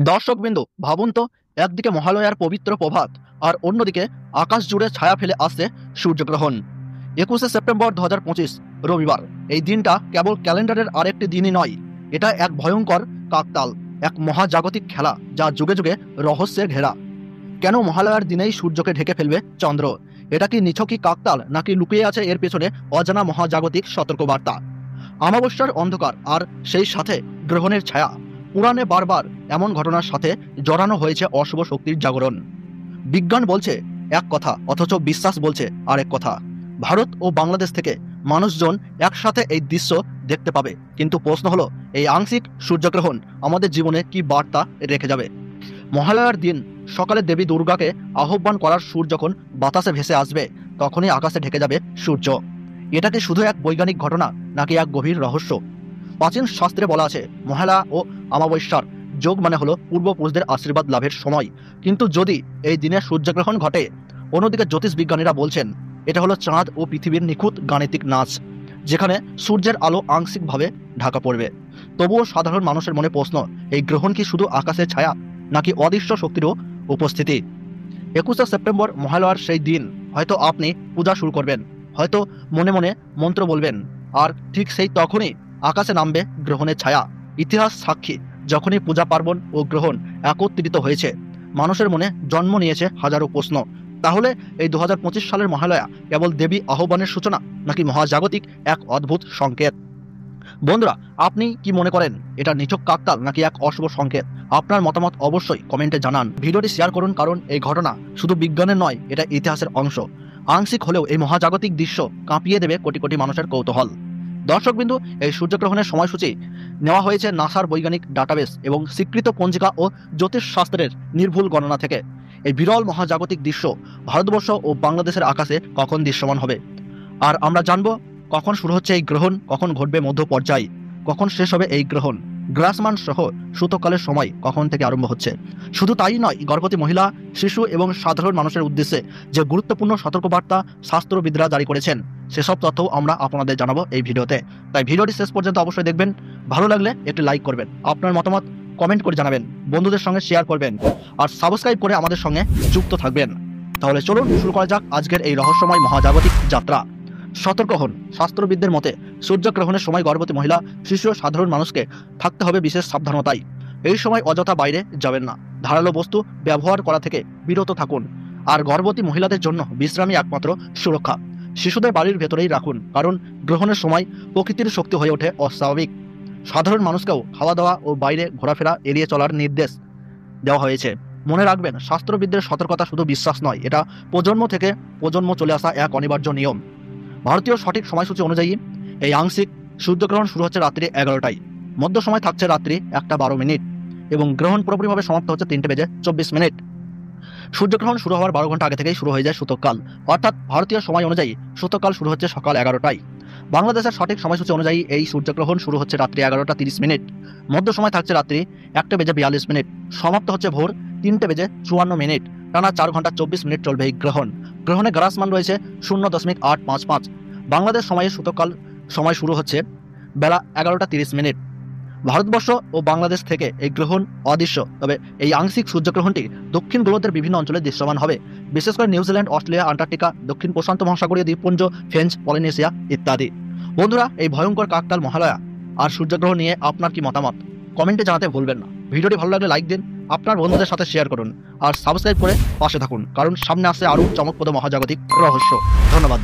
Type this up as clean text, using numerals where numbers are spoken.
দর্শকবৃন্দ, ভাবুন তো, একদিকে মহালয়ার পবিত্র প্রভাত আর অন্যদিকে আকাশ জুড়ে ছায়া ফেলে আসছে সূর্যগ্রহণ। 21শে সেপ্টেম্বর 2025 রবিবার। এই দিনটা কেবল ক্যালেন্ডারের আরেকটি দিনই নয়, এটা এক ভয়ঙ্কর কাকতাল, এক মহাজাগতিক খেলা যা যুগে যুগে রহস্যে ঘেরা। কেন মহালয়ার দিনেই সূর্যকে ঢেকে ফেলবে চন্দ্র? এটা কি নিছকই কাকতাল, নাকি লুকিয়ে আছে এর পেছনে অজানা মহাজাগতিক সতর্কবার্তা? অমাবস্যার অন্ধকার আর সেই সাথে গ্রহণের ছায়া, পুরাণে বারবার এমন ঘটনার সাথে জড়ানো হয়েছে অশুভ শক্তির জাগরণ। বিজ্ঞান বলছে এক কথা, অথচ বিশ্বাস বলছে আরেক কথা। ভারত ও বাংলাদেশ থেকে মানুষজন একসাথে এই দৃশ্য দেখতে পাবে, কিন্তু প্রশ্ন হলো, এই আংশিক সূর্যগ্রহণ আমাদের জীবনে কি বার্তা রেখে যাবে? মহালয়ার দিন সকালে দেবী দুর্গাকে আহ্বান করার সুর যখন বাতাসে ভেসে আসবে, তখনই আকাশে ঢেকে যাবে সূর্য। এটা কি শুধু এক বৈজ্ঞানিক ঘটনা, নাকি এক গভীর রহস্য? প্রাচীন শাস্ত্রে বলা আছে, মহালয়া ও অমাবস্যার যোগ মানে হলো পূর্বপুরুষদের আশীর্বাদ লাভের সময়। কিন্তু যদি এই দিনে সূর্যগ্রহণ ঘটে, অন্যদিকে জ্যোতিষবিজ্ঞানীরা বলছেন এটা হলো চাঁদ ও পৃথিবীর নিখুঁত গাণিতিক নাচ, যেখানে সূর্যের আলো আংশিকভাবে ঢাকা পড়বে। তবুও সাধারণ মানুষের মনে প্রশ্ন, এই গ্রহণ কি শুধু আকাশের ছায়া, নাকি অদৃশ্য শক্তিরও উপস্থিতি? 21শে সেপ্টেম্বর মহালয়ার সেই দিন হয়তো আপনি পূজা শুরু করবেন, হয়তো মনে মনে মন্ত্র বলবেন, আর ঠিক সেই তখনই আকাশে নামবে গ্রহণের ছায়া। ইতিহাস সাক্ষী, যখনই পূজা পার্বণ ও গ্রহণ একত্রিত হয়েছে, মানুষের মনে জন্ম নিয়েছে হাজারো প্রশ্ন। তাহলে এই 2025 সালের মহালয়া কেবল দেবী আহ্বানের সূচনা, নাকি মহাজাগতিক এক অদ্ভুত সংকেত? বন্ধুরা, আপনি কি মনে করেন, এটা নিছক কাকতাল নাকি এক অশুভ সংকেত? আপনার মতামত অবশ্যই কমেন্টে জানান। ভিডিওটি শেয়ার করুন, কারণ এই ঘটনা শুধু বিজ্ঞানের নয়, এটা ইতিহাসের অংশ। আংশিক হলেও এই মহাজাগতিক দৃশ্য কাঁপিয়ে দেবে কোটি কোটি মানুষের কৌতূহল। দর্শকবিন্দু, এই সূর্যগ্রহণের সময়সূচি নেওয়া হয়েছে নাসার বৈজ্ঞানিক ডাটাবেস এবং স্বীকৃত পঞ্জিকা ও জ্যোতিষশাস্ত্রের নির্ভুল গণনা থেকে। এই বিরল মহাজাগতিক দৃশ্য ভারতবর্ষ ও বাংলাদেশের আকাশে কখন দৃশ্যমান হবে, আর আমরা জানবো কখন শুরু হচ্ছে এই গ্রহণ, কখন ঘটবে মধ্য পর্যায়, কখন শেষ হবে এই গ্রহণ, গ্রাসমান সহ সূতককালের সময় কখন থেকে আরম্ভ হচ্ছে। শুধু তাই নয়, গর্ভবতী মহিলা, শিশু এবং সাধারণ মানুষের উদ্দেশ্যে যে গুরুত্বপূর্ণ সতর্কবার্তা শাস্ত্রবিদরা জারি করেছেন, সেসব তথ্য আমরা আপনাদের জানাবো এই ভিডিওতে। তাই ভিডিওটি শেষ পর্যন্ত অবশ্যই দেখবেন। ভালো লাগলে একটি লাইক করবেন, আপনার মতামত কমেন্ট করে জানাবেন, বন্ধুদের সঙ্গে শেয়ার করবেন, আর সাবস্ক্রাইব করে আমাদের সঙ্গে যুক্ত থাকবেন। তাহলে চলুন শুরু করা যাক আজকের এই রহস্যময় মহাজাগতিক যাত্রা। সতর্ক হন, শাস্ত্রবিদদের মতে সূর্যগ্রহণের সময় গর্ভবতী মহিলা, শিশু ও সাধারণ মানুষকে থাকতে হবে বিশেষ সাবধানতায়। এই সময় অযথা বাইরে যাবেন না, ধারালো বস্তু ব্যবহার করা থেকে বিরত থাকুন, আর গর্ভবতী মহিলাদের জন্য বিশ্রামই একমাত্র সুরক্ষা। শিশুদের বাড়ির ভেতরেই রাখুন, কারণ গ্রহণের সময় প্রকৃতির শক্তি হয়ে ওঠে অস্বাভাবিক। সাধারণ মানুষকেও খাওয়া দাওয়া ও বাইরে ঘোরাফেরা এড়িয়ে চলার নির্দেশ দেওয়া হয়েছে। মনে রাখবেন, শাস্ত্রবিদদের সতর্কতা শুধু বিশ্বাস নয়, এটা প্রজন্ম থেকে প্রজন্ম চলে আসা এক অনিবার্য নিয়ম। ভারতীয় সঠিক সময়সূচি অনুযায়ী এই আংশিক সূর্যগ্রহণ শুরু হচ্ছে রাত্রি 11টায়, মধ্য সময় থাকছে রাত্রি 1:12 এবং গ্রহণ পুরোপুরিভাবে সমাপ্ত হচ্ছে 3:24। সূর্যগ্রহণ শুরু হওয়ার 12 ঘন্টা আগে থেকেই শুরু হয়ে যায় সূতককাল, অর্থাৎ ভারতীয় সময় অনুযায়ী সূতককাল শুরু হচ্ছে সকাল 11টায়। বাংলাদেশের সঠিক সময়সূচি অনুযায়ী এই সূর্যগ্রহণ শুরু হচ্ছে রাত্রি 11:30, মধ্য সময় থাকছে রাত্রি 1:42, সমাপ্ত হচ্ছে ভোর 3:54। টানা 4 ঘন্টা 24 মিনিট চলবে এই গ্রহণ। গ্রহণে গ্রাসমান রয়েছে 0.855। বাংলাদেশ সময়ে সূতককাল সময় শুরু হচ্ছে বেলা 11:30। ভারতবর্ষ ও বাংলাদেশ থেকে এই গ্রহণ অদৃশ্য, তবে এই আংশিক সূর্যগ্রহণটি দক্ষিণ গোলকের বিভিন্ন অঞ্চলে দৃশ্যমান হবে, বিশেষ করে নিউজিল্যান্ড, অস্ট্রেলিয়া, আন্টার্কটিকা, দক্ষিণ প্রশান্ত মহাসাগরীয় দ্বীপপুঞ্জ, ফ্রেঞ্চ পলিনেশিয়া ইত্যাদি। বন্ধুরা, এই ভয়ঙ্কর কাকতাল মহালয়া আর সূর্যগ্রহণ নিয়ে আপনার কি মতামত কমেন্টে জানাতে ভুলবেন না। ভিডিওটি ভালো লাগলে লাইক দিন, আপনার বন্ধুদের সাথে শেয়ার করুন, আর সাবস্ক্রাইব করে পাশে থাকুন, কারণ সামনে আসছে আরও চমকপ্রদ মহাজাগতিক রহস্য। ধন্যবাদ।